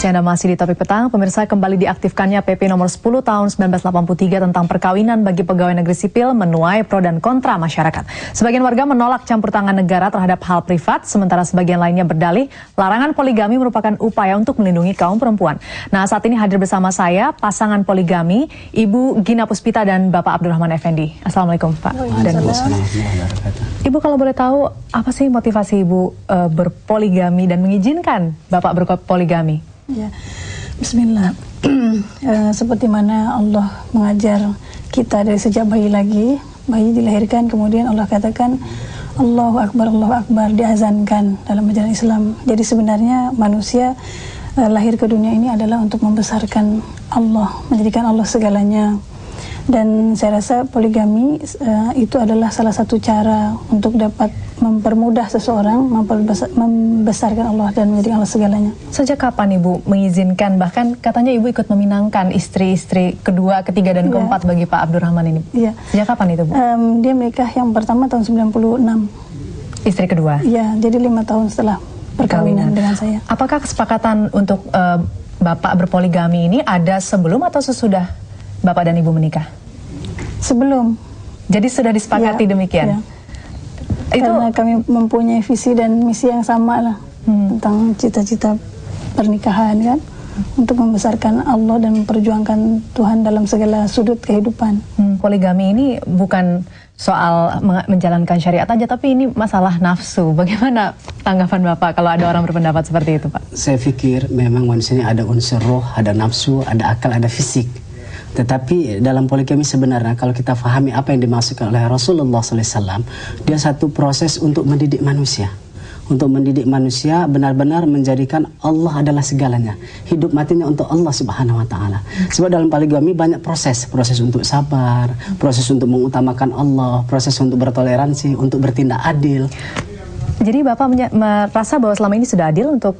Anda masih di Topik Petang. Pemirsa, kembali diaktifkannya PP nomor 10 tahun 1983 tentang perkawinan bagi pegawai negeri sipil menuai pro dan kontra masyarakat. Sebagian warga menolak campur tangan negara terhadap hal privat, sementara sebagian lainnya berdalih larangan poligami merupakan upaya untuk melindungi kaum perempuan. Nah, saat ini hadir bersama saya pasangan poligami, Ibu Gina Puspita dan Bapak Abdurrahman Effendi. Assalamualaikum, Pak. Dan Bu. Ibu, kalau boleh tahu, apa sih motivasi Ibu berpoligami dan mengizinkan Bapak berpoligami? Ya, Bismillah. Seperti mana Allah mengajar kita dari sejak bayi lagi, bayi dilahirkan, kemudian Allah katakan Allahu Akbar, diazankan dalam ajaran Islam. Jadi sebenarnya manusia lahir ke dunia ini adalah untuk membesarkan Allah, menjadikan Allah segalanya. Dan saya rasa poligami itu adalah salah satu cara untuk dapat mempermudah seseorang membesarkan Allah dan menjadikan Allah segalanya. Sejak kapan Ibu mengizinkan, bahkan katanya Ibu ikut meminangkan istri-istri kedua, ketiga, dan keempat bagi Pak Abdurrahman ini? Iya. Sejak kapan itu, Bu? Dia menikah yang pertama tahun 96. Istri kedua? Iya, jadi 5 tahun setelah perkawinan dengan saya. Apakah kesepakatan untuk Bapak berpoligami ini ada sebelum atau sesudah Bapak dan Ibu menikah? Sebelum. Jadi sudah disepakati demikian? Ya. Itu karena kami mempunyai visi dan misi yang sama lah tentang cita-cita pernikahan kan, untuk membesarkan Allah dan memperjuangkan Tuhan dalam segala sudut kehidupan. Poligami ini bukan soal menjalankan syariat aja, tapi ini masalah nafsu. Bagaimana tanggapan Bapak kalau ada orang berpendapat seperti itu, Pak? Saya pikir memang manusia ini ada unsur roh, ada nafsu, ada akal, ada fisik. Tetapi dalam poligami sebenarnya kalau kita fahami apa yang dimaksudkan oleh Rasulullah SAW, dia satu proses untuk mendidik manusia. Untuk mendidik manusia benar-benar menjadikan Allah adalah segalanya. Hidup matinya untuk Allah Subhanahu Wa Taala. Sebab dalam poligami banyak proses untuk sabar, proses untuk mengutamakan Allah, proses untuk bertoleransi, untuk bertindak adil. Jadi Bapak merasa bahwa selama ini sudah adil untuk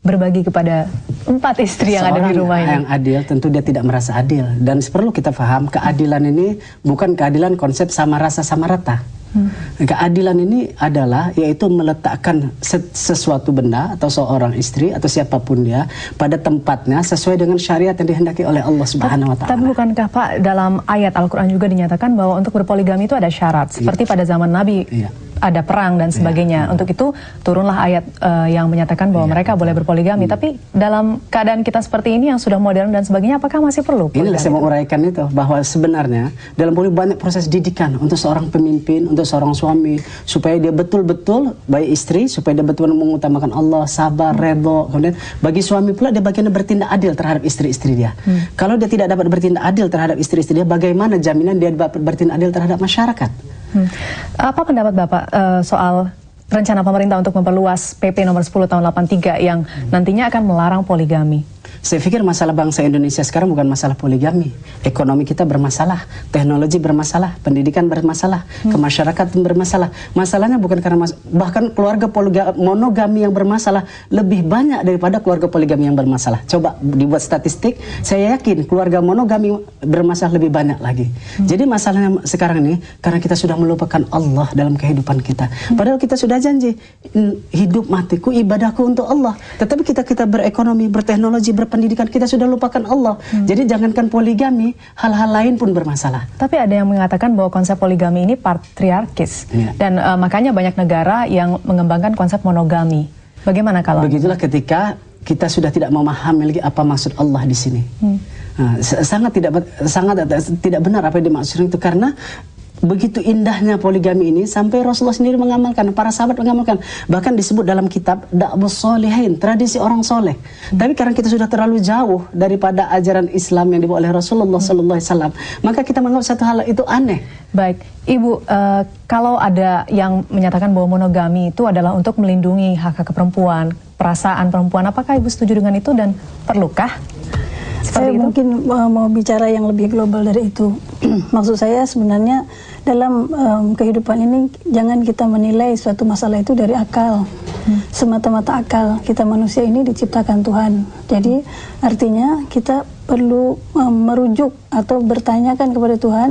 berbagi kepada 4 istri yang ada di rumah ini? Yang adil tentu dia tidak merasa adil. Dan perlu kita paham, keadilan ini bukan keadilan konsep sama rasa sama rata. Keadilan ini adalah yaitu meletakkan sesuatu benda atau seorang istri atau siapapun dia pada tempatnya sesuai dengan syariat yang dihendaki oleh Allah Subhanahu Wa Taala. Tapi bukankah Pak dalam ayat Al-Quran juga dinyatakan bahwa untuk berpoligami itu ada syarat, seperti pada zaman Nabi ada perang dan sebagainya. Untuk itu turunlah ayat yang menyatakan bahwa mereka boleh berpoligami. Tapi dalam keadaan kita seperti ini yang sudah modern dan sebagainya, apakah masih perlu poligami? Inilah saya mau uraikan itu, bahwa sebenarnya dalam poligami banyak proses didikan untuk seorang pemimpin, untuk seorang suami, supaya dia betul-betul baik istri, supaya dia betul-betul mengutamakan Allah, sabar, redho. Kemudian bagi suami pula dia bagian bertindak adil terhadap istri-istri dia. Kalau dia tidak dapat bertindak adil terhadap istri-istri dia, bagaimana jaminan dia dapat bertindak adil terhadap masyarakat? Apa pendapat Bapak soal rencana pemerintah untuk memperluas PP nomor 10 tahun 83 yang nantinya akan melarang poligami? Saya pikir masalah bangsa Indonesia sekarang bukan masalah poligami. Ekonomi kita bermasalah, teknologi bermasalah, pendidikan bermasalah, kemasyarakatan bermasalah. Masalahnya bukan karena bahkan keluarga monogami yang bermasalah lebih banyak daripada keluarga poligami yang bermasalah. Coba dibuat statistik, saya yakin keluarga monogami bermasalah lebih banyak lagi. Jadi masalahnya sekarang ini karena kita sudah melupakan Allah dalam kehidupan kita. Padahal kita sudah janji hidup matiku ibadahku untuk Allah. Tetapi kita berekonomi, berteknologi, berpendidikan, kita sudah lupakan Allah. Jadi jangankan poligami, hal-hal lain pun bermasalah. Tapi ada yang mengatakan bahwa konsep poligami ini patriarkis. Dan makanya banyak negara yang mengembangkan konsep monogami. Bagaimana kalau? Begitulah ketika kita sudah tidak memahami lagi apa maksud Allah di sini. Sangat tidak benar apa yang dimaksudkan itu, karena begitu indahnya poligami ini sampai Rasulullah sendiri mengamalkan, para sahabat mengamalkan, bahkan disebut dalam kitab Da'bus Sholihin, tradisi orang soleh. Tapi karena kita sudah terlalu jauh daripada ajaran Islam yang dibawa oleh Rasulullah SAW, maka kita menganggap satu hal itu aneh. Baik, Ibu, kalau ada yang menyatakan bahwa monogami itu adalah untuk melindungi hak-hak perempuan, perasaan perempuan, apakah Ibu setuju dengan itu dan perlukah? Saya mungkin mau bicara yang lebih global dari itu. Maksud saya sebenarnya dalam kehidupan ini jangan kita menilai suatu masalah itu dari akal, semata-mata akal. Kita manusia ini diciptakan Tuhan. Jadi artinya kita perlu merujuk atau bertanyakan kepada Tuhan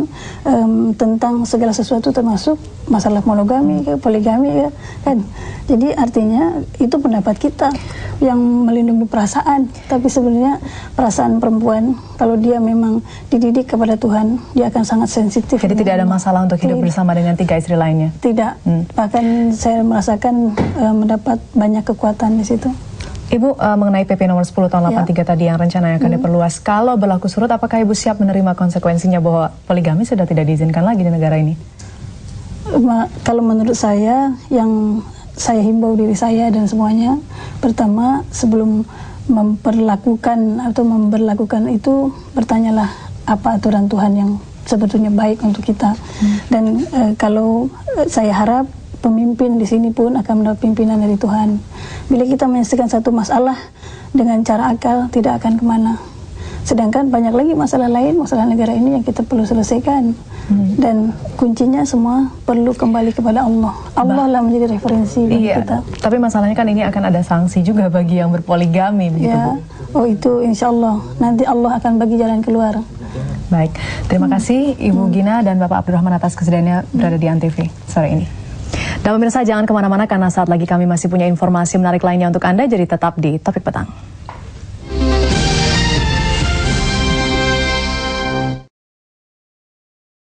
tentang segala sesuatu, termasuk masalah monogami, poligami, kan. Jadi artinya itu pendapat kita yang melindungi perasaan, tapi sebenarnya perasaan perempuan kalau dia memang dididik kepada Tuhan, dia akan sangat sensitif. Jadi tidak ada masalah untuk hidup bersama dengan 3 istri lainnya? Tidak, bahkan saya merasakan mendapat banyak kekuatan di situ. Ibu, mengenai PP nomor 10 tahun 83 tadi yang rencananya akan diperluas, kalau berlaku surut, apakah Ibu siap menerima konsekuensinya bahwa poligami sudah tidak diizinkan lagi di negara ini? Kalau menurut saya, yang saya himbau diri saya dan semuanya, pertama sebelum memperlakukan atau memberlakukan itu, bertanyalah apa aturan Tuhan yang sebetulnya baik untuk kita. Dan kalau saya harap pemimpin di sini pun akan mendapat pimpinan dari Tuhan. Bila kita menyelesaikan satu masalah dengan cara akal, tidak akan kemana. Sedangkan banyak lagi masalah lain, masalah negara ini yang kita perlu selesaikan. Dan kuncinya semua perlu kembali kepada Allah. Allah lah menjadi referensi bagi kita. Tapi masalahnya kan ini akan ada sanksi juga bagi yang berpoligami, begitu Bu? Oh, itu insya Allah. Nanti Allah akan bagi jalan keluar. Baik, terima kasih Ibu Gina dan Bapak Abdurrahman atas kesediaannya berada di Antv sore ini. Dan pemirsa, jangan kemana-mana karena saat lagi kami masih punya informasi menarik lainnya untuk Anda, jadi tetap di Topik Petang.